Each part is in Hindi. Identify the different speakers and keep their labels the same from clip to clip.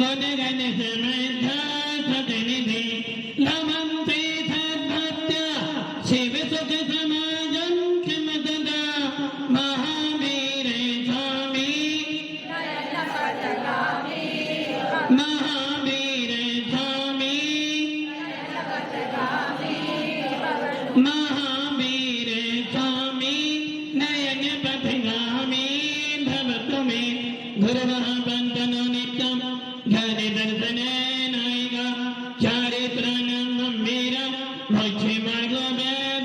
Speaker 1: गुण गण समर्थ सदनिधि लमन्ते सद्भक्त्या शिव सुख समाजं क्षमतदा महावीर स्वामी महावीर स्वामी महावीर स्वामी नयन पथगामी भवतु मे गुरुवः बन्धनो नित्यं ज्ञाने दर्शनेनैका चारित्राणां गम्भीरं मोक्षे मार्गो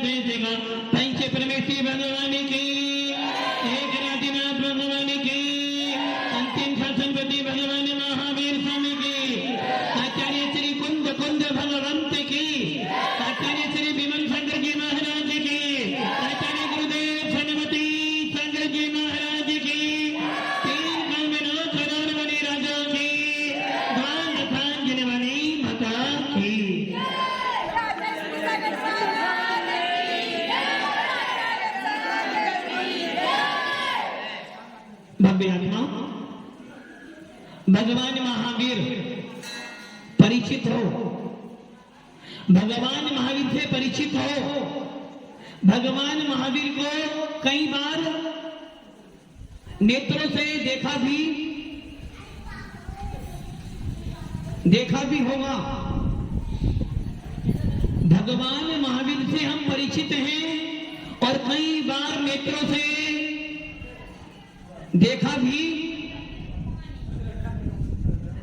Speaker 1: वेदिका पंच परमेश्वर भगवान की एकनाथनाथ भगवान की अंतिम शासनपति भगवान महावीर स्वामी की आचार्य श्री कुंद कुंद भगवंत की आचार्य श्री विमल शंकर जी महाराज की आचार्य गुरुदेव सनमती शंकर जी महाराज की तीन कामनो चरणवनी राजा की द्वादशांजनवनी माता की भव्य आत्मा भगवान महावीर परिचित हो, भगवान महावीर से परिचित हो। भगवान महावीर को कई बार नेत्रों से देखा भी होगा। भगवान महावीर से हम परिचित हैं और कई बार नेत्रों से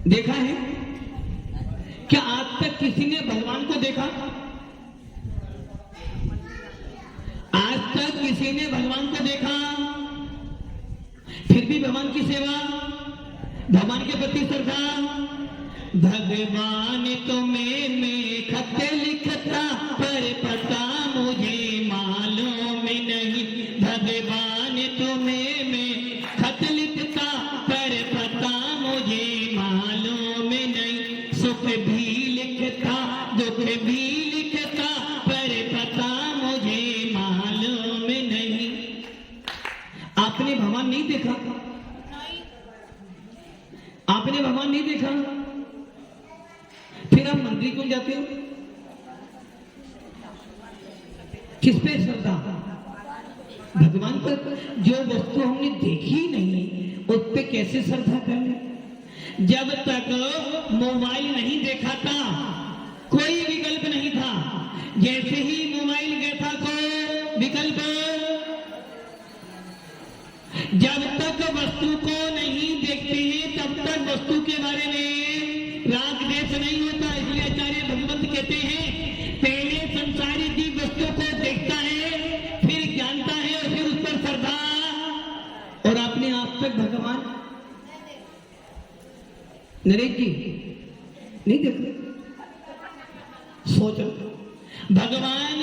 Speaker 1: देखा है। क्या आज तक किसी ने भगवान को देखा? आज तक किसी ने भगवान को देखा? फिर भी भगवान की सेवा, भगवान के प्रति श्रद्धा। भगवान तुम्हें मैं खत लिखता पर पता मुझे मालूम नहीं। भगवान तुम्हें मैं खत लिखता पर पता मुझे मालूम नहीं। सुख भी लिखता दुख भी लिखता पर पता मुझे मालूम नहीं। आपने भगवान नहीं देखा? आपने भगवान नहीं देखा? फिर आप मंदिर क्यों जाते हो? किस पे श्रद्धा? भगवान पर जो वस्तु हमने देखी नहीं उस पे कैसे श्रद्धा करें? जब तक मोबाइल नहीं देखा था कोई विकल्प नहीं था। जैसे ही मोबाइल देखा तो विकल्प। जब तक वस्तु को नहीं देखते हैं तब तक वस्तु के बारे में राग देश नहीं होता। इसलिए आचार्य भगवंत कहते हैं पहले संसारी की वस्तु को देखता है, फिर जानता है और फिर उस पर श्रद्धा। और आपने आज तक भगवान नरेश जी नहीं देखा? सोचो, भगवान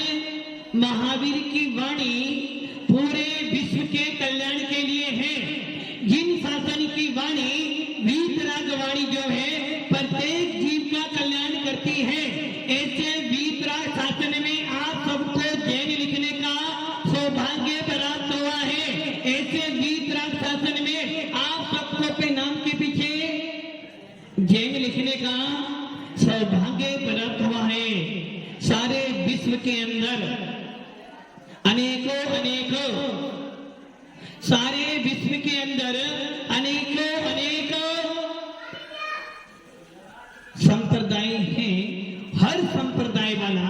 Speaker 1: महावीर की वाणी पूरे विश्व के कल्याण के लिए है। जिन शासन की वाणी वीतराग वाणी जो है प्रत्येक जीव का कल्याण करती है। ऐसे वीतराग शासन में आप सबको जैन लिखने का सौभाग्य प्राप्त हुआ है। ऐसे वीतराग शासन में आप सबको अपने नाम के पीछे जैन लिखने का सौभाग्य प्राप्त हुआ है। सारे विश्व के अंदर अनेकों सारे विश्व के अंदर अनेकों संप्रदाय हैं। हर संप्रदाय वाला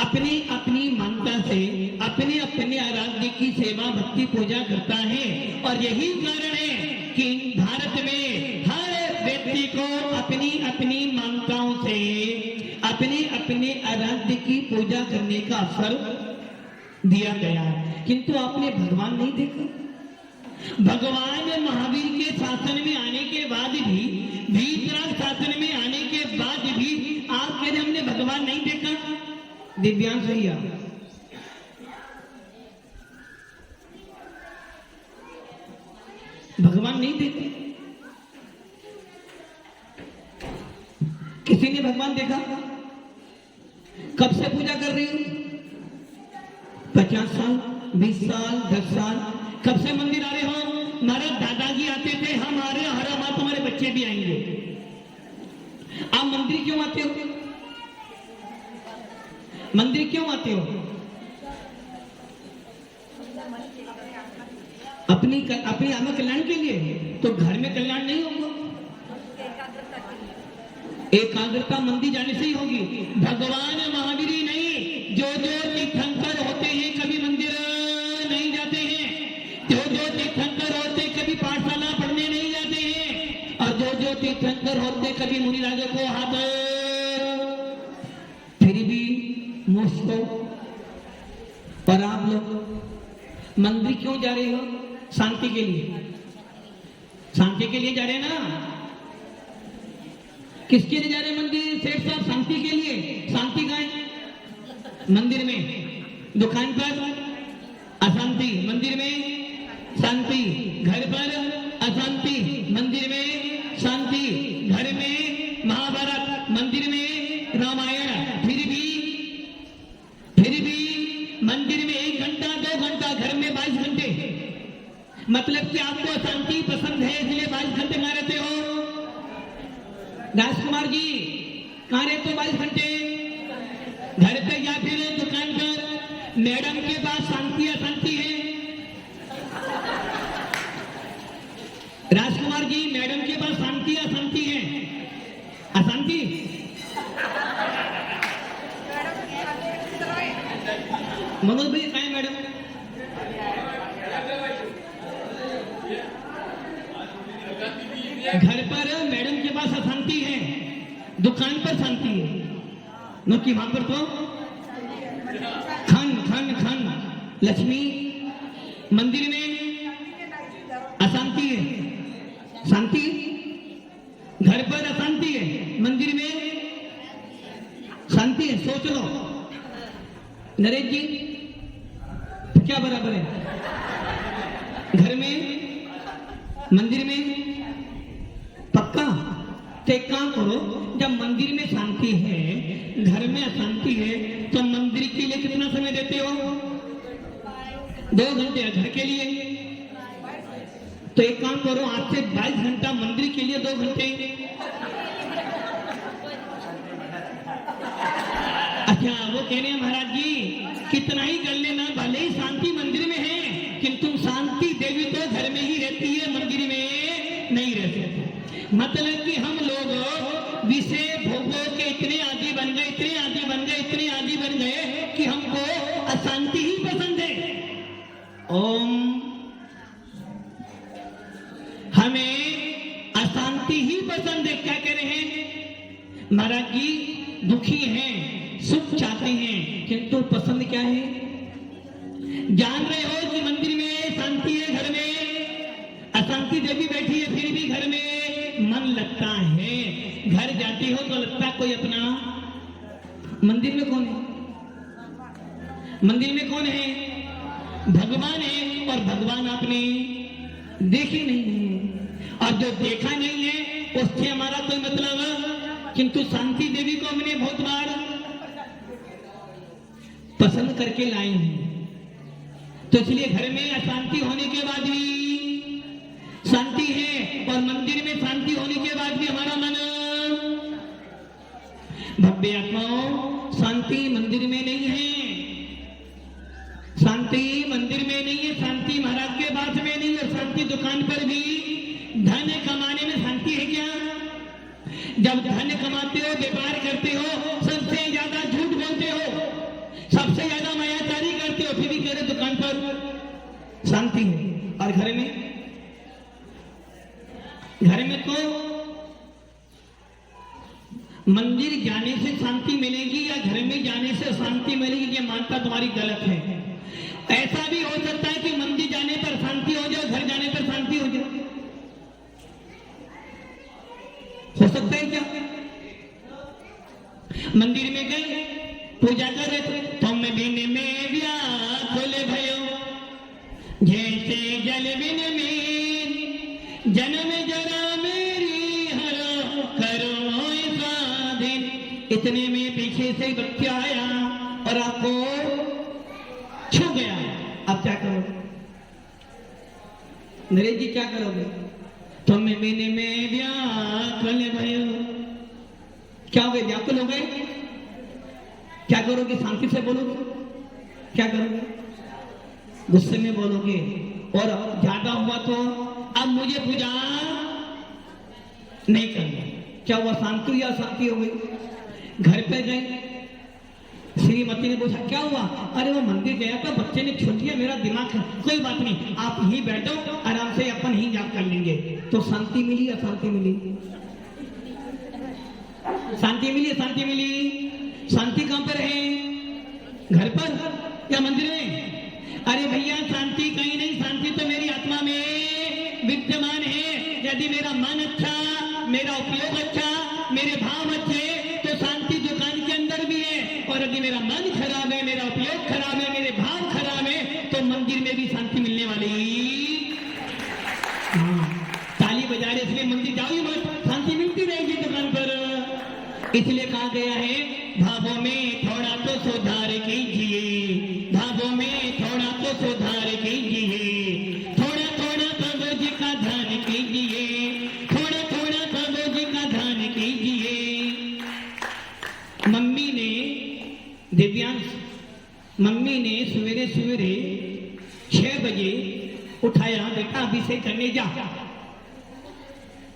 Speaker 1: अपनी अपनी मान्यता से अपने अपने आराध्य की सेवा भक्ति पूजा करता है। और यही कारण है कि भारत में हर व्यक्ति को अपनी अपनी मान्यताओं से अपने अपने आराध्य की पूजा करने का अवसर दिया गया है। किंतु आपने भगवान नहीं देखा? भगवान महावीर के शासन में आने के बाद भी, वीतराग शासन में आने के बाद भी आप कह रहे हमने भगवान नहीं देखा? दिव्यांश भैया, भगवान नहीं देखे? किसी ने भगवान देखा? कब से पूजा कर रही हो? 50 साल, 20 साल, 10 साल? कब से मंदिर आ रहे हो? हमारे दादाजी आते थे, हम आ रहे हैं, हर तुम्हारे बच्चे भी आएंगे। आप मंदिर क्यों आते हो? मंदिर क्यों आते हो? अपनी आत्मा कल्याण के लिए। तो घर में कल्याण नहीं होगा। एकाग्रता मंदिर जाने से ही होगी। भगवान महावीर ही नहीं, जो तीर्थंकर होते हैं कभी मंदिर नहीं जाते हैं, जो तीर्थंकर होते कभी पाठशाला पढ़ने नहीं जाते हैं, और जो तीर्थंकर होते कभी मुनिराजों को हाथ, फिर भी मुझको। और आप लोग मंदिर क्यों जा रहे हो? शांति के लिए। शांति के लिए जा रहे हैं ना? किसके लिए जा रहे हैं मंदिर? सेठ साहब शांति के लिए। शांति कहाँ है? मंदिर में। दुकान पर अशांति, मंदिर में शांति। घर पर अशांति, मंदिर में शांति। घर में महाभारत, मंदिर में रामायण। फिर भी मंदिर में 1 घंटा 2 घंटा, घर में 22 घंटे। मतलब कि आपको शांति पसंद है इसलिए 22 घंटे कहाँ रहते हो? राजकुमार जी कहाँ रहते हो 22 घंटे? घर पे या फिर दुकान पर? मैडम के पास शांति अशांति है? राजकुमार जी, मैडम के पास शांति अशांति है? अशांति। मनोज भाई कहाँ है मैडम? घर पर मैडम के पास अशांति है, दुकान पर शांति है। न कि वहां पर तो खन खन खन लक्ष्मी। मंदिर में अशांति है, शांति। घर पर अशांति है, मंदिर में शांति है। सोच लो नरेश जी, क्या बराबर है? घर में, मंदिर में। पक्का? तो एक काम करो, जब मंदिर में शांति है, घर में अशांति है, तो मंदिर के लिए कितना समय देते हो? 2 घंटे। घर के लिए तो एक काम करो, आज से 22 घंटा मंदिर के लिए 2 घंटे। अच्छा, वो कह रहे हैं महाराज जी कितना ही कर लेना, भले ही शांति मंदिर में है, किंतु शांति देवी तो घर में ही रहती है, मंदिर में नहीं रहती। मतलब कि हम लोग विषय भोगों के इतने आदी बन गए, इतने आदी बन गए, इतने आदी बन गए कि हमको अशांति ही पसंद है। ओम, हमें अशांति ही पसंद है। क्या कह रहे हैं महाराज जी? दुखी हैं, सुख चाहते हैं, किंतु पसंद क्या है? जान रहे हो कि मंदिर में शांति है, घर में अशांति देवी बैठी है, फिर भी घर में मन लगता है। घर जाती हो तो लगता कोई अपना। मंदिर में कौन है? मंदिर में कौन है? भगवान है। और भगवान आपने देखे नहीं है, और जो देखा नहीं है उससे हमारा कोई मतलब। किंतु शांति देवी को हमने बहुत बार पसंद करके लाए हैं। तो इसलिए घर में अशांति होने के बाद भी शांति है, और मंदिर में शांति होने के बाद भी हमारा मन। भव्य आत्माओं, शांति मंदिर में नहीं है। शांति मंदिर में नहीं है, शांति महाराज के पास में नहीं है। शांति दुकान पर भी। धन कमाने में शांति है क्या? जब धन कमाते हो, व्यापार करते हो, सबसे ज्यादा झूठ बोलते हो, सबसे ज्यादा मायाचारी करते हो, फिर भी कह रहे दुकान पर शांति है। और घर में तो मंदिर जाने से शांति मिलेगी या घर में जाने से शांति मिलेगी, ये मानता तुम्हारी गलत है। ऐसा भी हो सकता है कि मंदिर जाने पर शांति हो जाए, घर जाने पर शांति हो जाए। हो सकता है क्या? मंदिर में गए, पूजा कर रहे थे, तुम बिन में व्याकुल भयो, जैसे जल बिन में जन्म जरा मेरी हरो, करो स्वाधीन। इतने में पीछे से व्यक्ति आया और आपको छू गया। अब क्या करोगे नरेश जी? क्या करोगे? तुम बिन में व्याकुल भयो, क्या हो गए, व्याकुल हो गए? क्या करोगे? शांति से बोलोगे? क्या करोगे? गुस्से में बोलोगे? और ज्यादा हुआ तो अब मुझे पूजा नहीं करना। क्या हुआ? शांति हुई या अशांति हो गई? घर पे गए, श्रीमती ने पूछा क्या हुआ? अरे वो मंदिर गया था, बच्चे ने छू लिया, मेरा दिमाग। कोई बात नहीं, आप यहीं बैठो, आराम से अपन ही याद कर लेंगे। तो शांति मिली या शांति मिली? शांति मिली, शांति मिली। शांति कहां पर है? घर पर या मंदिर में? अरे भैया शांति कहीं नहीं, शांति तो मेरी आत्मा में विद्यमान है। यदि मेरा मन अच्छा, मेरा उपयोग अच्छा, मेरे भाव अच्छे, तो शांति दुकान के अंदर भी है। और यदि मेरा मन खराब है, मेरा उपयोग खराब है, मेरे भाव खराब है, तो मंदिर में भी शांति मिलने वाली। ताली बजा रहे इसलिए मंदिर जाओ मत, शांति मिलती रहेगी दुकान पर। इसलिए कहा गया है भावों में थोड़ा तो सुधार कीजिए, भावों में थोड़ा तो सुधार कीजिए, थोड़ा थोड़ा प्रभु जी का ध्यान कीजिए, थोड़ा थोड़ा प्रभु जी का ध्यान कीजिए। मम्मी ने, दिव्यांश, मम्मी ने सवेरे सवेरे 6 बजे उठाया, बेटा अभिषेक करने जा।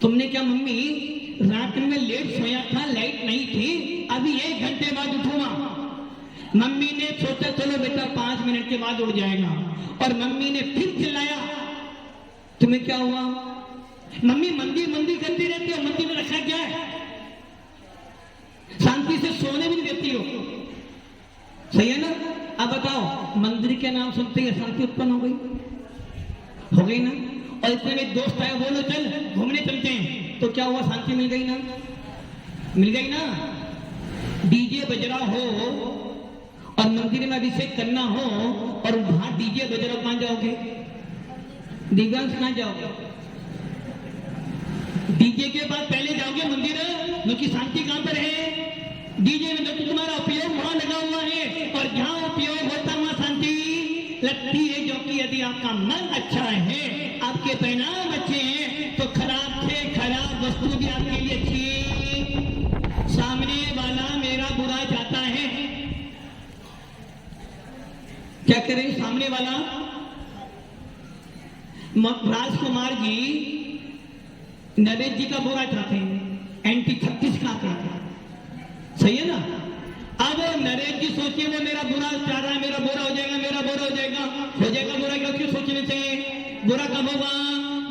Speaker 1: तुमने क्या मम्मी, रात में लेट सोया था, लाइट नहीं थी, अभी 1 घंटे बाद उठूंगा। मम्मी ने सोचा चलो बेटा 5 मिनट के बाद उठ जाएगा। और मम्मी ने फिर चिल्लाया, तुम्हें क्या हुआ? मम्मी मंदिर मंदिर करती रहती हो, मंदिर में रखा क्या है? शांति से सोने भी नहीं देती हो, सही है ना? अब बताओ, मंदिर के नाम सुनते ही अशांति उत्पन्न हो गई ना? और इसमें एक दोस्त आया, बोलो चल घूमने चलते हैं, तो क्या हुआ? शांति मिल गई ना? मिल गई ना? डीजे बज रहा हो और मंदिर में अभिषेक करना हो और वहां डीजे बज रहा, कहां जाओगे? दिव्यांश कहां जाओगे? डीजे के बाद पहले जाओगे मंदिर, क्योंकि शांति कहां पर है? डीजे में। तो तुम्हारा उपयोग वहां लगा हुआ है, और जहां उपयोग होता वहां शांति लगती है। जो कि यदि आपका मन अच्छा है, आपके परिणाम अच्छे हैं, तो खराब से खराब वस्तु भी आपके लिए अच्छी है। सामने वाला मेरा बुरा चाहता है, क्या करें? सामने वाला, राजकुमार जी नरेश जी का बुरा चाहते हैं, एंटी 36 का आते हैं, सही है ना? अब नरेश जी सोचिए वो मेरा बुरा चाह रहा है, मेरा बुरा हो जाएगा, मेरा बुरा हो जाएगा। हो जाएगा बुरा, क्यों सोचने से? बुरा कब होगा?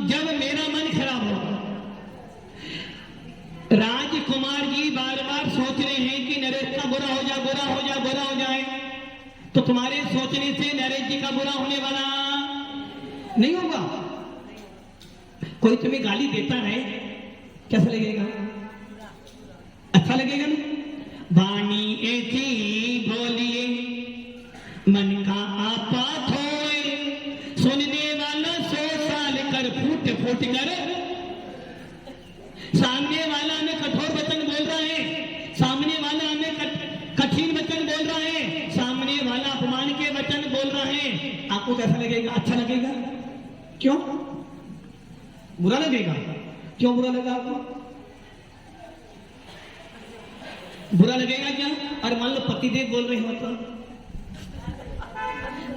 Speaker 1: जब मेरा मन खराब होगा। राजकुमार जी बार बार सोच रहे हैं कि नरेश का बुरा हो जाए, बुरा हो जाए, बुरा हो जाए। तो तुम्हारे सोचने से नरेश जी का बुरा होने वाला नहीं होगा। कोई तुम्हें गाली देता है, कैसा लगेगा? अच्छा लगेगा ना? वाणी ऐसी बोलिए मन का आपा थोए, सुनने वाला 100 साल कर फूट फूट कर। सामने वाला हमें कठोर वचन बोल रहा है, सामने वाला हमें कठिन वचन बोल रहा है, सामने वाला अपमान के वचन बोल रहा है। आपको कैसा लगेगा? अच्छा लगेगा? क्यों बुरा लगेगा? क्यों बुरा लगा आपको? बुरा लगेगा क्या? और मान लो पतिदेव बोल रहे हो, तो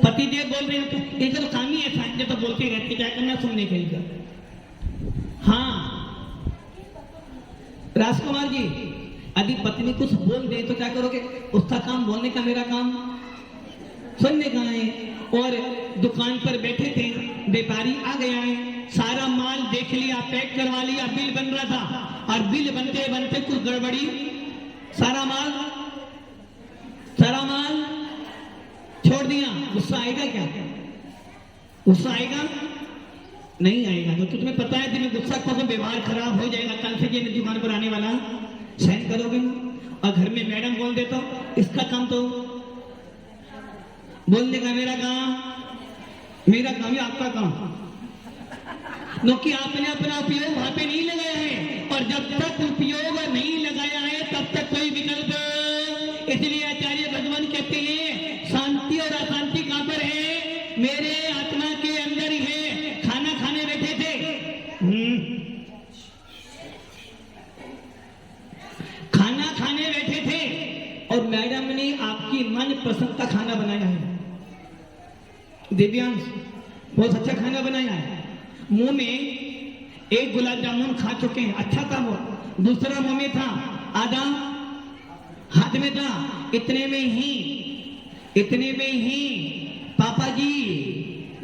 Speaker 1: पतिदेव बोल रहे हो तो ये तो काम ही है, तो बोलते रहते, क्या करना सुनने के लिए। हाँ राजकुमार जी, यदि पत्नी कुछ बोल दे तो क्या करोगे? उसका काम बोलने का, मेरा काम सुनने का है। और दुकान पर बैठे थे, व्यापारी आ गया है, सारा माल देख लिया, पैक करवा लिया, बिल बन रहा था, और बिल बनते बनते कुछ गड़बड़ी, सारा माल छोड़ दिया। गुस्सा आएगा क्या? गुस्सा आएगा? नहीं आएगा। क्योंकि तुम्हें पता है तुम्हें गुस्सा को तो व्यवहार खराब हो जाएगा, कल से ये दुकान पर आने वाला सहन करोगे ना? और घर में मैडम बोल दे तो इसका काम तो बोलने का, मेरा काम या आपका काम? क्योंकि आपने अपना उपयोग वहां पे नहीं लगाया है, और जब तक उपयोग नहीं लगाया है तब तक कोई विकल्प। इसलिए आचार्य भगवान कहते हैं शांति और अशांति कहां पर है? मेरे आत्मा के अंदर ही है। खाना खाने बैठे थे, खाना मनपसंद का खाना बनाया है। दिव्यांश बहुत अच्छा खाना बनाया है। मुंह में एक गुलाब जामुन खा चुके हैं, अच्छा था वो, दूसरा मुंह में था, आधा हाथ में था। इतने में ही पापा जी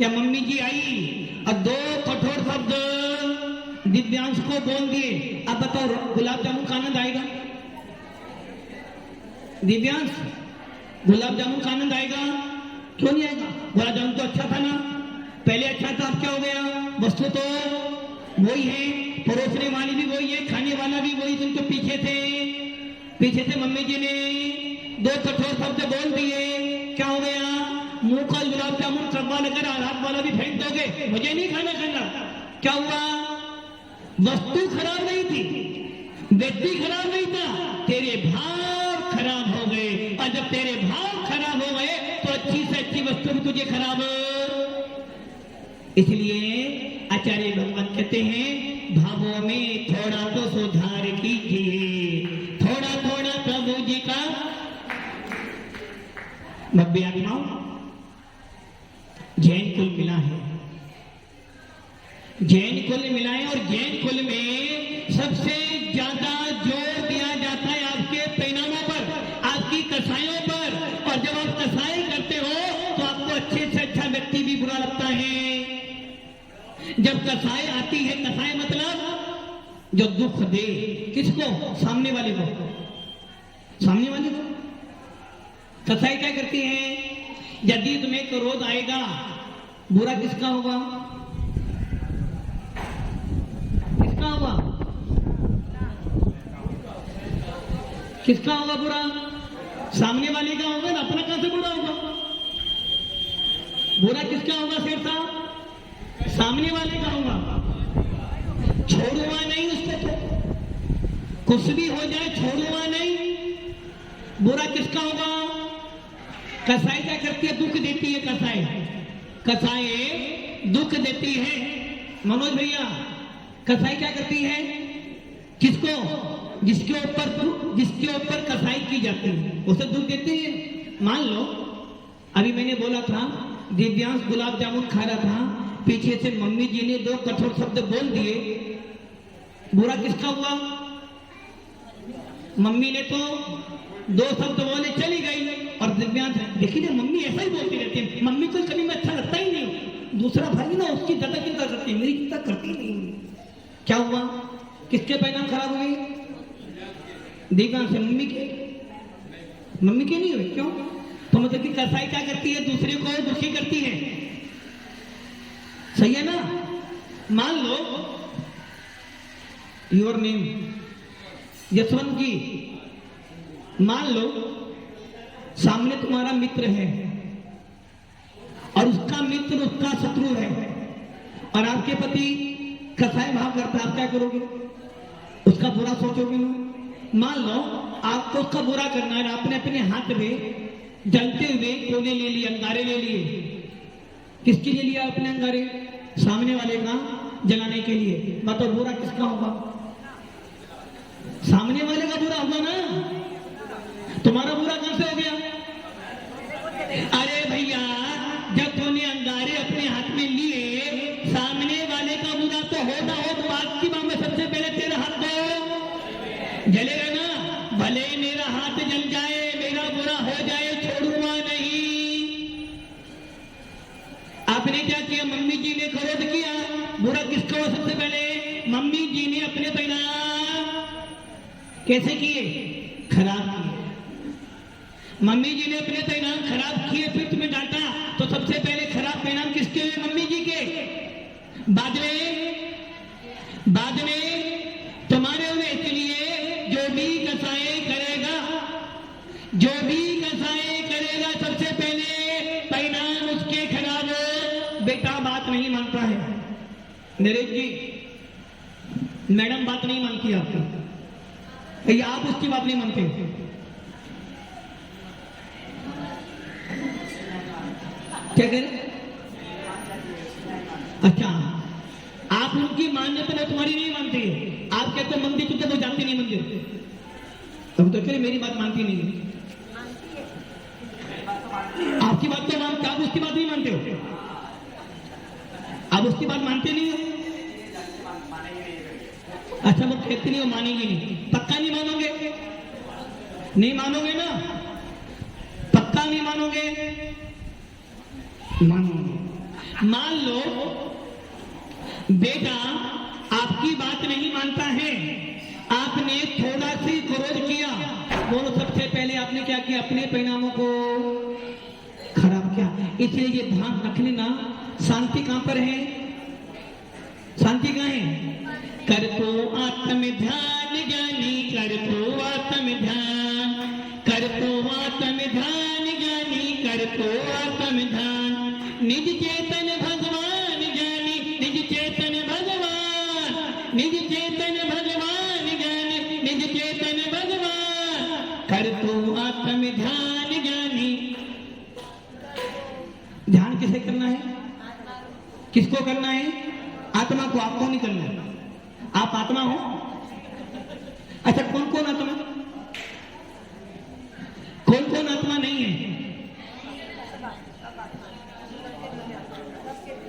Speaker 1: या मम्मी जी आई और दो कठोर शब्द दिव्यांश को बोल दिए। अब बताओ गुलाब जामुन का आनंद आएगा? दिव्यांश गुलाब जामुन का आनंद आएगा? क्यों नहीं आएगा? गुलाब जामुन तो अच्छा था ना, पहले अच्छा था, अब क्या हो गया? वस्तु तो वही है, परोसने वाली भी वही है, खाने वाला भी वही, जिनके पीछे थे मम्मी जी ने दो कठोर शब्द बोल दिए, क्या हो गया? मुंह का गुलाब जामुन कब्बा लेकर हाथ वाला भी फेंक दोगे, मुझे नहीं खाना। क्या हुआ? वस्तु खराब नहीं थी, व्यक्ति खराब नहीं था, तेरे भाव खराब हो गए। और जब तेरे भाव खराब हो गए तो अच्छी से अच्छी वस्तु भी तुझे खराब हो। इसलिए आचार्य भगवान कहते हैं भावों में थोड़ा तो सुधार कीजिए, थोड़ा प्रभु जी का नब्बे आत्माओं जैन कुल मिला है, जैन कुल मिला है। और जैन कुल में सबसे ज्यादा जोर दिया जाता है आपके परिणामों पर, आपकी कसायों पर। और जब आप कसाई करते हो तो आपको अच्छे से अच्छा व्यक्ति भी बुरा लगता है। जब कसाई आती है, कसाई मतलब जो दुख दे, किसको? सामने वाले को। कसाई क्या करती है? यदि तुम्हें क्रोध आएगा, बुरा किसका होगा? किसका होगा बुरा? सामने वाले का होगा ना, अपना कहां से बुरा होगा? बुरा किसका होगा शेर साहब? सामने वाले का होगा। छोड़ूंगा नहीं उसको, तो कुछ भी हो जाए छोड़ूंगा नहीं। बुरा किसका होगा? कसाई क्या करती है? दुख देती है। कसाई दुख देती है। मनोज भैया, कसाई क्या करती है? किसको? जिसके ऊपर कसाई की जाती है उसे दुख देती है। मान लो अभी मैंने बोला था दिव्यांश गुलाब जामुन खा रहा था, पीछे से मम्मी जी ने दो कठोर शब्द बोल दिए, बुरा किसका हुआ? मम्मी ने तो दो शब्द बोले, चली गई। और दिव्यांश देखिए मम्मी ऐसा ही बोलती रहती है, मम्मी को कभी में अच्छा लगता ही नहीं। दूसरा भाई ना उसकी ज्यादा चिंता करती है, मेरी चिंता करती नहीं। क्या हुआ? किसके परिणाम खराब हुए? दिव्यांश से। मम्मी के नहीं हुए। क्यों? तो मतलब कि कसाई क्या करती है? दूसरे को दुखी करती है। सही है ना? मान लो योर नेम यशवंत जी, मान लो सामने तुम्हारा मित्र है और उसका मित्र उसका शत्रु है और आपके पति कसाई भाव करता है, आप क्या करोगे? उसका बुरा सोचोगे ना? मान लो आपको उसका बुरा करना है, आपने अपने हाथ में जलते हुए कोने ले लिए, अंगारे ले लिए। किसके लिए लिया अपने अंगारे? सामने वाले का जलाने के लिए। बताओ बुरा किसका होगा? सामने वाले का बुरा होगा ना। तुम्हारा बुरा कहां से हो गया? अरे भैया, जब तूने अंगारे अपने हाथ में लिए, सामने वाले का बुरा तो हो ना हो, तो आज की बात में सबसे पहले तेरा हाथ दो जलेगा ना। भले मेरा हाथ जल जाए, मेरा बुरा हो जाए, छोड़ूंगा नहीं। आपने क्या किया? मम्मी जी ने क्रोध किया, बुरा किसका हो? सबसे पहले मम्मी जी ने अपने परिणाम कैसे किए? खराब किए। मम्मी जी ने अपने परिणाम खराब किए, फिर तुम्हें डांटा, तो सबसे पहले खराब परिणाम किसके हुए? मम्मी जी के। बाद में तुम्हारे हुए। इसलिए जो भी कसाई करेगा सबसे पहले परिणाम उसके खराब हो। बेटा बात नहीं मानता है, नरेश जी, मैडम बात नहीं मानती आपकी, या आप उसकी बात नहीं मानते। क्या कह रहे? अच्छा, आप उनकी मान्यता में तुम्हारी नहीं मानते। आप कहते हो मंदिर तो जाते नहीं मंदिर, तब तो कह मेरी बात मानती नहीं है। उसकी बात तो मानते, आप उसकी बात नहीं मानते हो, आप उसकी बात मानते नहीं हो। अच्छा वो कहते नहीं हो, मानेंगे नहीं, पक्का नहीं मानोगे, नहीं मानोगे ना, पक्का नहीं मानोगे, मानोगे। मान लो बेटा आपकी बात नहीं मानता है, आपने थोड़ा सी क्रोध किया, बोलो सबसे पहले आपने क्या किया, अपने परिणामों को खराब किया। इसलिए ये ध्यान रख लेना, शांति कहां पर है, शांति कहां है, कर तो आत्म ध्यान ज्ञानी, कर तो आत्म ध्यान, कर तो आत्म ध्यान ज्ञानी, कर तो आत्म ध्यान, निज चेतन भगवान ज्ञानी, निज चेतन भगवान, निज चेतन भगवान ज्ञानी, निज चेतन भगवान, कर तो आत्म ध्यान ज्ञानी। ध्यान किसे करना है, किसको करना है, आत्मा को, आपको नहीं करना है। आप आत्मा हो, अच्छा कौन कौन आत्मा, कौन कौन आत्मा नहीं है,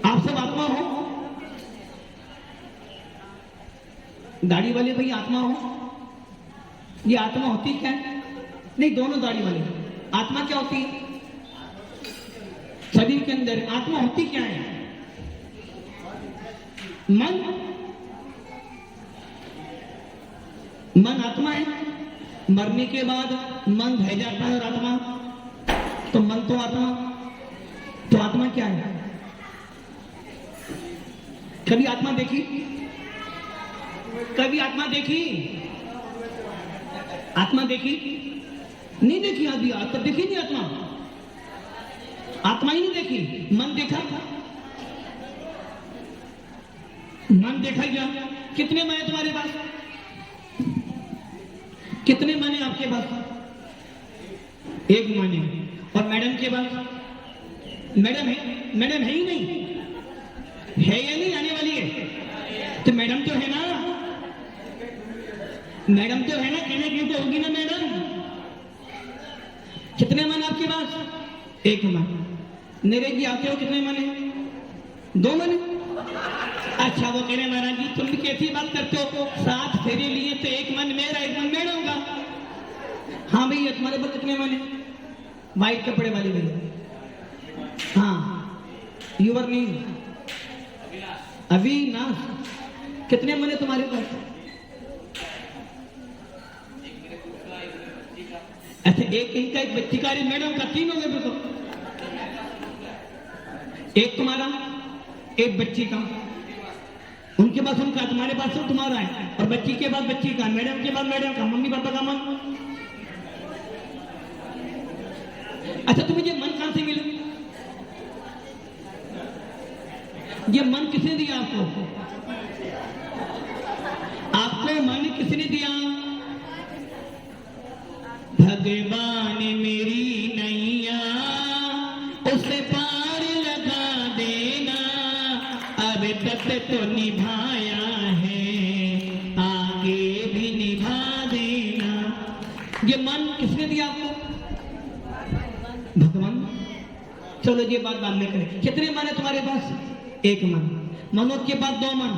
Speaker 1: आप सब आत्मा हो, दाढ़ी वाले भाई आत्मा हो, ये आत्मा होती क्या है, नहीं दोनों दाढ़ी वाले, आत्मा क्या होती है, शरीर के अंदर आत्मा होती क्या है, मन, मन आत्मा है, मरने के बाद मन रह जाता है और आत्मा, तो मन तो आत्मा, तो आत्मा क्या है, कभी आत्मा देखी, कभी आत्मा देखी, आत्मा देखी नहीं, देखी अभी आज तक देखी नहीं आत्मा, आत्मा ही नहीं देखी, मन देखा, मन देखा क्या, कितने मन है तुम्हारे पास, कितने मन है आपके पास, एक मन है, और मैडम के पास, मैडम है, मैडम है ही नहीं, है या नहीं, आने वाली है, तो मैडम तो है ना, मैडम तो है ना, कहने की तो होगी ना मैडम। कितने मन आपके पास, एक मन, नरेश जी आते हो कितने मन है, दो मन है, अच्छा वो कह रहे महाराज जी तुम भी कैसी बात करते हो, 7 फेरे लिए तो एक मन मेरा एक मन मेरा होगा, हाँ भैया तुम्हारे पास कितने मन है, व्हाइट कपड़े वाले भैया, हाँ यूवर नेम अविनाश, कितने मन है तुम्हारे पास, अच्छा एक इनका एक बच्ची का, मैडम का 3 हो गए तो, एक तुम्हारा एक बच्ची का, उनके पास उनका, तुम्हारे पास सब तुम्हारा है, और बच्ची के बाद बच्ची का, मैडम के बाद मैडम का, मम्मी पापा का मन। अच्छा तुम्हें ये मन कहां से मिला, ये मन किसने दिया आपको, आपको मन किसने दिया, भगवान मेरी नैया उसे पार लगा देना, अब तक तो निभाया है आगे भी निभा देना, ये मन किसने दिया आपको, भगवान। चलो ये बात बाद में करें, कितने मन है तुम्हारे पास, एक मन, मनोज के पास 2 मन,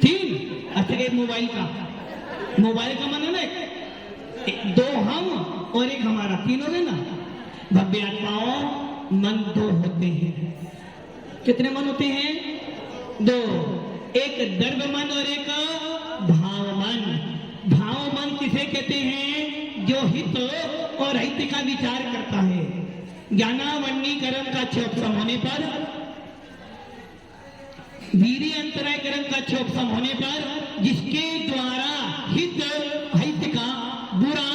Speaker 1: 3, अच्छा एक मोबाइल का, मोबाइल का मन है ना, 2 हम और एक हमारा, 3 हो गए ना, भव्य आत्माओं मन 2 होते हैं, कितने मन होते हैं, 2, एक द्रव्य मन और एक भाव मन। भाव मन किसे कहते हैं, जो हित और हित का विचार करता है, ज्ञानावन्नीकरण का क्षोभसम होने पर, वीर्य अंतरायकरण का क्षोभसम होने पर, जिसके द्वारा हित हित का, बुरा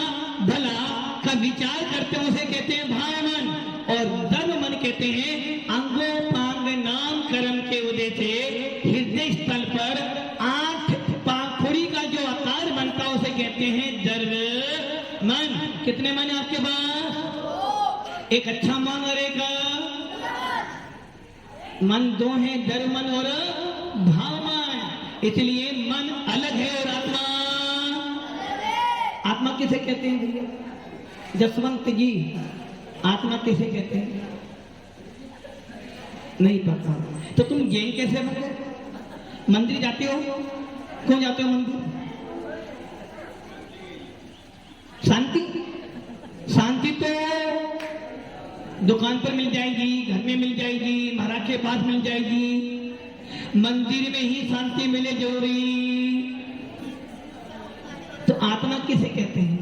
Speaker 1: भला का विचार करते हैं उसे कहते हैं भाव मन, और धर्म मन कहते हैं अंगोपांग नाम कर्म के उदय से हृदय स्थल पर 8 पाखुड़ी का जो आकार बनता है उसे कहते हैं द्रव्य मन। कितने मन है आपके पास, एक अच्छा मन और एक मन, 2 है, द्रव्य मन और भाव मन, इसलिए मन अलग है और आत्मा, आत्मा किसे कहते हैं भैया, जसवंत जी आत्मा किसे कहते हैं? नहीं पता। तो तुम जैन कैसे बनो? मंदिर जाते हो? क्यों जाते हो मंदिर? शांति। शांति तो दुकान पर मिल जाएगी, घर में मिल जाएगी, महाराज के पास मिल जाएगी। मंदिर में ही शांति मिले जरूरी। तो आत्मा किसे कहते हैं?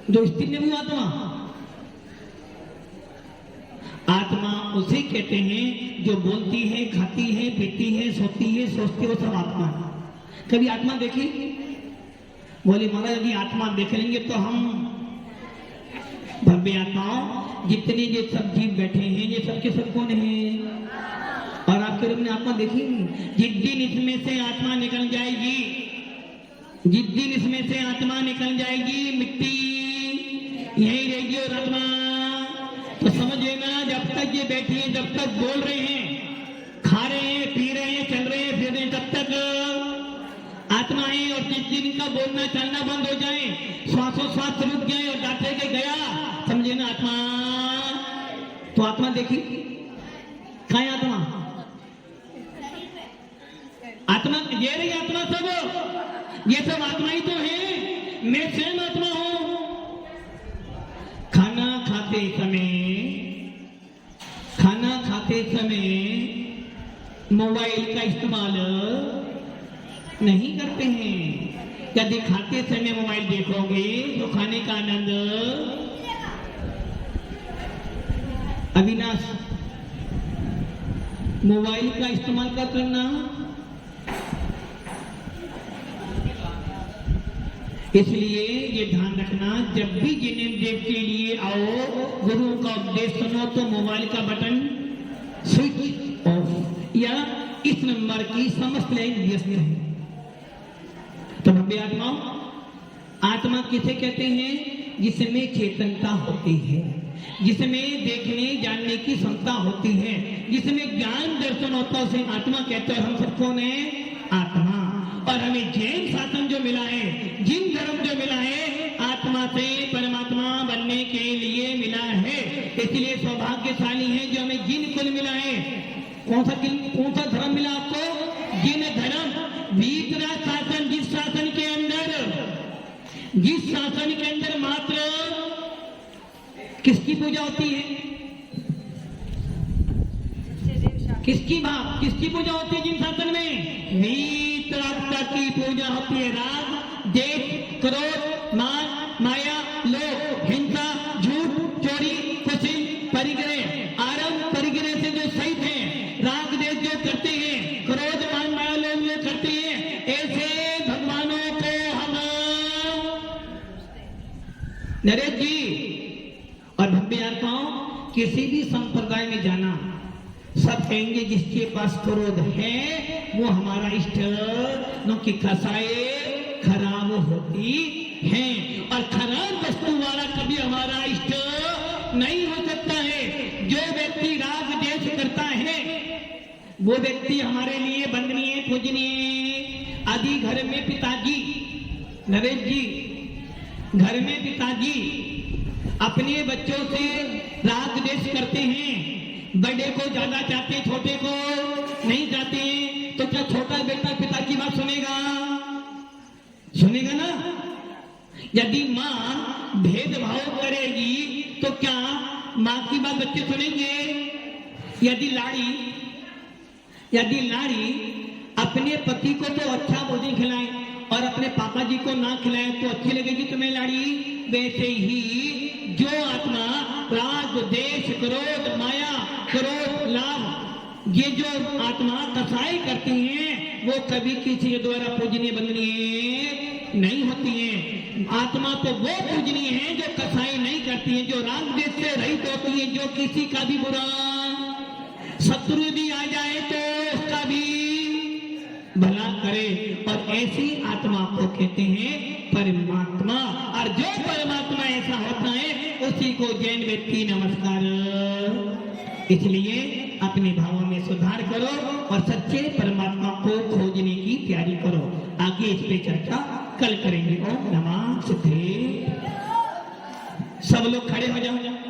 Speaker 1: जो स्थिर में भी आत्मा। आत्मा उसे कहते हैं जो बोलती है, खाती है, पीती है, सोती है, सोचती है, वो सब आत्मा है। कभी आत्मा देखी? बोले महाराज यदि आत्मा देख लेंगे तो हम भव्य आत्माओं जितने ये सब जीव बैठे हैं ये सब के सब कौन है? और आपके रूप में आत्मा देखी? जिस दिन इसमें से आत्मा निकल जाएगी, जिस दिन इसमें से आत्मा निकल जाएगी, मिट्टी यही रहेगी और आत्मा तो समझ लेना जब तक ये बैठी है, जब तक बोल रहे हैं, खा रहे हैं, पी रहे हैं, चल रहे हैं, फिर रहे हैं, तब तक आत्मा है। और जिस दिन का बोलना चलना बंद हो जाए, श्वासोश्वास रुक जाए और डॉक्टर के गया, समझे ना आत्मा। तो आत्मा देखी कहाँ है आत्मा? आत्मा ये रही आत्मा सब, ये सब आत्मा ही तो है। मैं स्वयं आत्मा हूं। खाना खाते समय मोबाइल का इस्तेमाल नहीं करते हैं। यदि खाते समय मोबाइल देखोगे तो खाने का आनंद। अविनाश, मोबाइल का इस्तेमाल क्या करना? इसलिए ये ध्यान रखना, जब भी जिन्हें देव के लिए आओ, गुरु का उपदेश सुनो तो मोबाइल का बटन स्विच ऑफ या इस नंबर की समस्त लाइन व्यस्त है। तो भव्य आत्माओं, आत्मा किसे कहते हैं? जिसमें चेतनता होती है, जिसमें देखने जानने की क्षमता होती है, जिसमें ज्ञान दर्शन होता है, उसे आत्मा कहते हैं। हम सब कौन है? आत्मा। और हमें जैन शासन जो मिला है, जिन धर्म जो मिला है, आत्मा से परमात्मा बनने के लिए मिला है। इसलिए सौभाग्यशाली है जो हमें जिन कुल मिला है। कौन सा धर्म मिला आपको? जिन धर्म। भीतरा शासन, जिस शासन के अंदर मात्र किसकी पूजा होती है? किसकी पूजा होती है? जिन शासन में वीतराग की पूजा होती है। राग, देश, क्रोध, मान, माया, लोभ, हिंसा, झूठ, चोरी, कुशिल, परिग्रह। आरंभ परिग्रह से जो सहित है, राग देश जो करते हैं, क्रोध, मान, माया, लोभ जो करते हैं, ऐसे भगवानों को हम नरेश जी और भव्य आत्माओं, किसी भी संप्रदाय में जाना, सब कहेंगे जिसके पास क्रोध है वो हमारा इष्ट, क्योंकि कसाए खराब होती है और खराब वस्तु वाला कभी हमारा इष्ट नहीं हो सकता है। जो व्यक्ति राग देश करता है वो व्यक्ति हमारे लिए वंदनीय, पूजनीय। आदि घर में पिताजी, नरेश जी, घर में पिताजी अपने बच्चों से राग देश करते हैं। बड़े को ज्यादा चाहते, छोटे को नहीं चाहते। तो क्या छोटा बेटा पिता की बात सुनेगा? सुनेगा ना? यदि माँ भेदभाव करेगी तो क्या माँ की बात बच्चे सुनेंगे? यदि लाड़ी अपने पति को तो अच्छा भोजन खिलाए और अपने पापा जी को ना खिलाए तो अच्छी लगेगी तुम्हें लाड़ी? वैसे ही जो आत्मा राग, देश, क्रोध, माया, क्रोध, लाभ, ये जो आत्मा कसाई करती हैं, वो कभी किसी के द्वारा पूजनीय वंदनीय नहीं होती है। आत्मा तो वो पूजनीय है जो कसाई नहीं करती है, जो राग देश से रहित होती है, जो किसी का भी बुरा शत्रु भी आ जाए तो उसका भी भला करे। और ऐसी आत्मा को कहते हैं परमात्मा। और जो परमात्मा ऐसा होता है उसी को जैन व्यक्ति नमस्कार। इसलिए अपने भावों में सुधार करो और सच्चे परमात्मा को खोजने की तैयारी करो। आगे इस पे चर्चा कल करेंगे। ओम नमः सिद्धे। सब लोग खड़े हो जाओ।